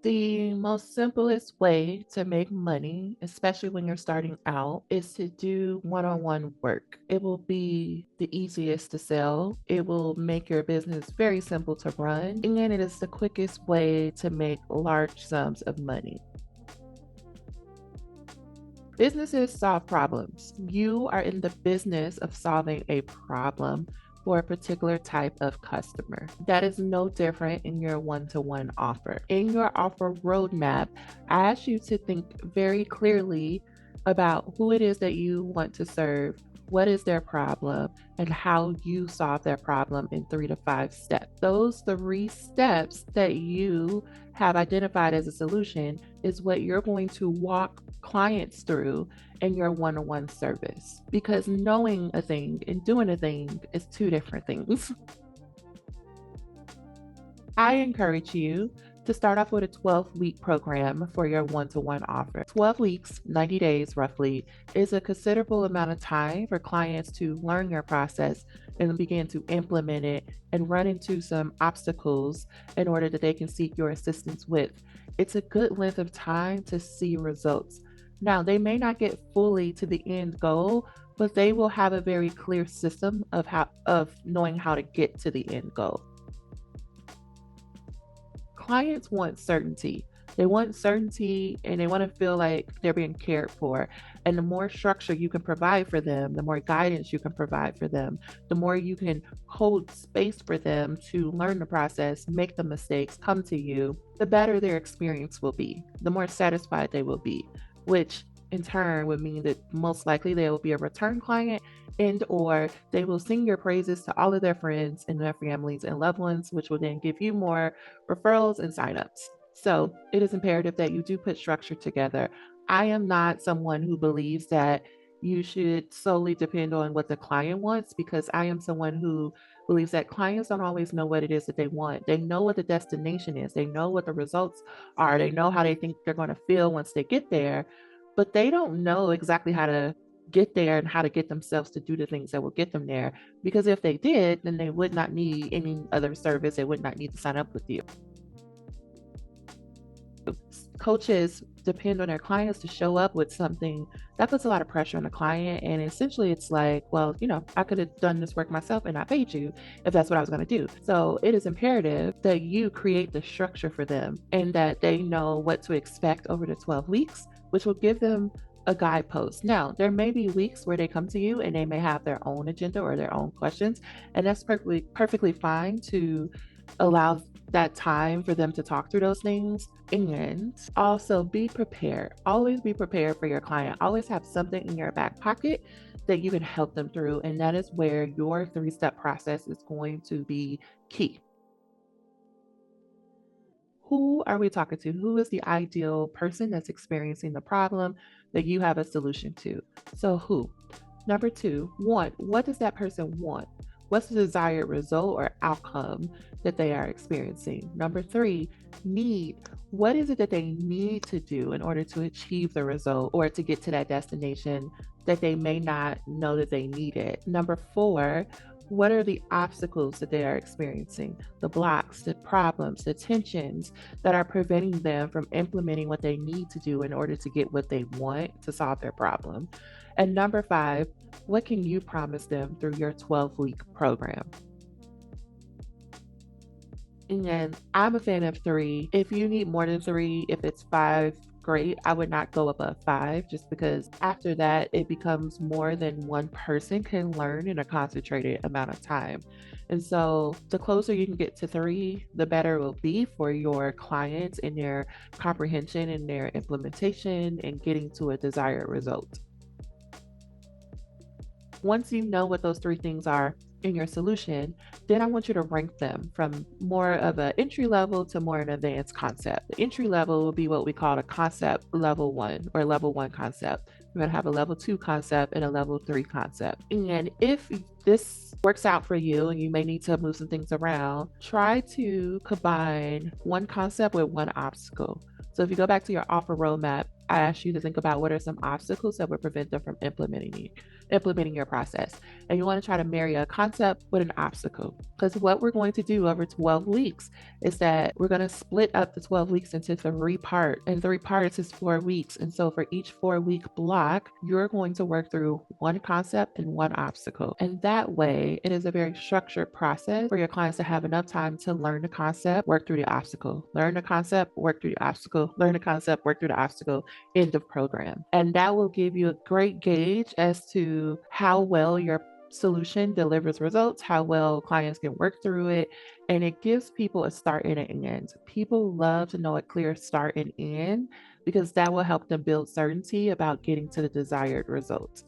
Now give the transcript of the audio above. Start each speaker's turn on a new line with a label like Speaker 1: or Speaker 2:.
Speaker 1: The most simplest way to make money, especially when you're starting out, is to do one on one work. It will be the easiest to sell. It will make your business very simple to run, and it is the quickest way to make large sums of money. Businesses solve problems. You are in the business of solving a problem for a particular type of customer. That is no different in your one to one offer. In your offer roadmap, I ask you to think very clearly about who it is that you want to serve, what is their problem, and how you solve their problem in 3 to 5 steps. Those 3 steps that you have identified as a solution is what you're going to walk clients through in your one on one service. Because knowing a thing and doing a thing is two different things. I encourage you to start off with a 12-week program for your one to one offer. 12 weeks, 90 days roughly, is a considerable amount of time for clients to learn your process and begin to implement it and run into some obstacles in order that they can seek your assistance with. It's a good length of time to see results. Now, they may not get fully to the end goal, but they will have a very clear system of knowing how to get to the end goal. Clients want certainty. They want certainty and they want to feel like they're being cared for. And the more structure you can provide for them, the more guidance you can provide for them, the more you can hold space for them to learn the process, make the mistakes, come to you, the better their experience will be, the more satisfied they will be, which in turn would mean that most likely they will be a return client and or they will sing your praises to all of their friends and their families and loved ones, which will then give you more referrals and signups. So it is imperative that you do put structure together. I am not someone who believes that you should solely depend on what the client wants because I am someone who believes that clients don't always know what it is that they want. They know what the destination is, they know what the results are, they know how they think they're going to feel once they get there, but they don't know exactly how to get there and how to get themselves to do the things that will get them there. Because if they did, then they would not need any other service. They would not need to sign up with you. Coaches depend on their clients to show up with something that puts a lot of pressure on the client. And essentially, it's like, well, I could have done this work myself and I paid you if that's what I was going to do. So it is imperative that you create the structure for them and that they know what to expect over the 12 weeks, which will give them a guidepost. Now, there may be weeks where they come to you and they may have their own agenda or their own questions, and that's perfectly fine to allow that time for them to talk through those things. And also be prepared. Always be prepared for your client. Always have something in your back pocket that you can help them through. And that is where your 3 step process is going to be key. Who are we talking to? Who is the ideal person that's experiencing the problem that you have a solution to? So, who? Number two, want. What does that person want? What's the desired result or outcome that they are experiencing? Number three, need. What is it that they need to do in order to achieve the result or to get to that destination that they may not know that they need it? Number four, what are the obstacles that they are experiencing? The blocks, the problems, the tensions that are preventing them from implementing what they need to do in order to get what they want to solve their problem. And number five, what can you promise them through your 12-week program? And I'm a fan of three. If you need more than three, if it's five, great. I would not go above five just because after that, it becomes more than one person can learn in a concentrated amount of time. And so the closer you can get to three, the better it will be for your clients in their comprehension and their implementation and getting to a desired result. Once you know what those 3 things are in your solution, then I want you to rank them from more of an entry level to more an advanced concept. The entry level will be what we call a concept level 1 or level 1 concept. We're going to have a level 2 concept and a level 3 concept. And if this works out for you and you may need to move some things around, try to combine one concept with one obstacle. So if you go back to your offer roadmap, I ask you to think about what are some obstacles that would prevent them from implementing your process. And you want to try to marry a concept with an obstacle. Because what we're going to do over 12 weeks is that we're going to split up the 12 weeks into 3 parts, and 3 parts is 4 weeks. And so for each 4 week block, you're going to work through one concept and one obstacle. And that way, it is a very structured process for your clients to have enough time to learn the concept, work through the obstacle, learn the concept, work through the obstacle, learn the concept, work through the obstacle, end of program. And that will give you a great gauge as to how well your solution delivers results, how well clients can work through it, and it gives people a start and an end. People love to know a clear start and end because that will help them build certainty about getting to the desired result.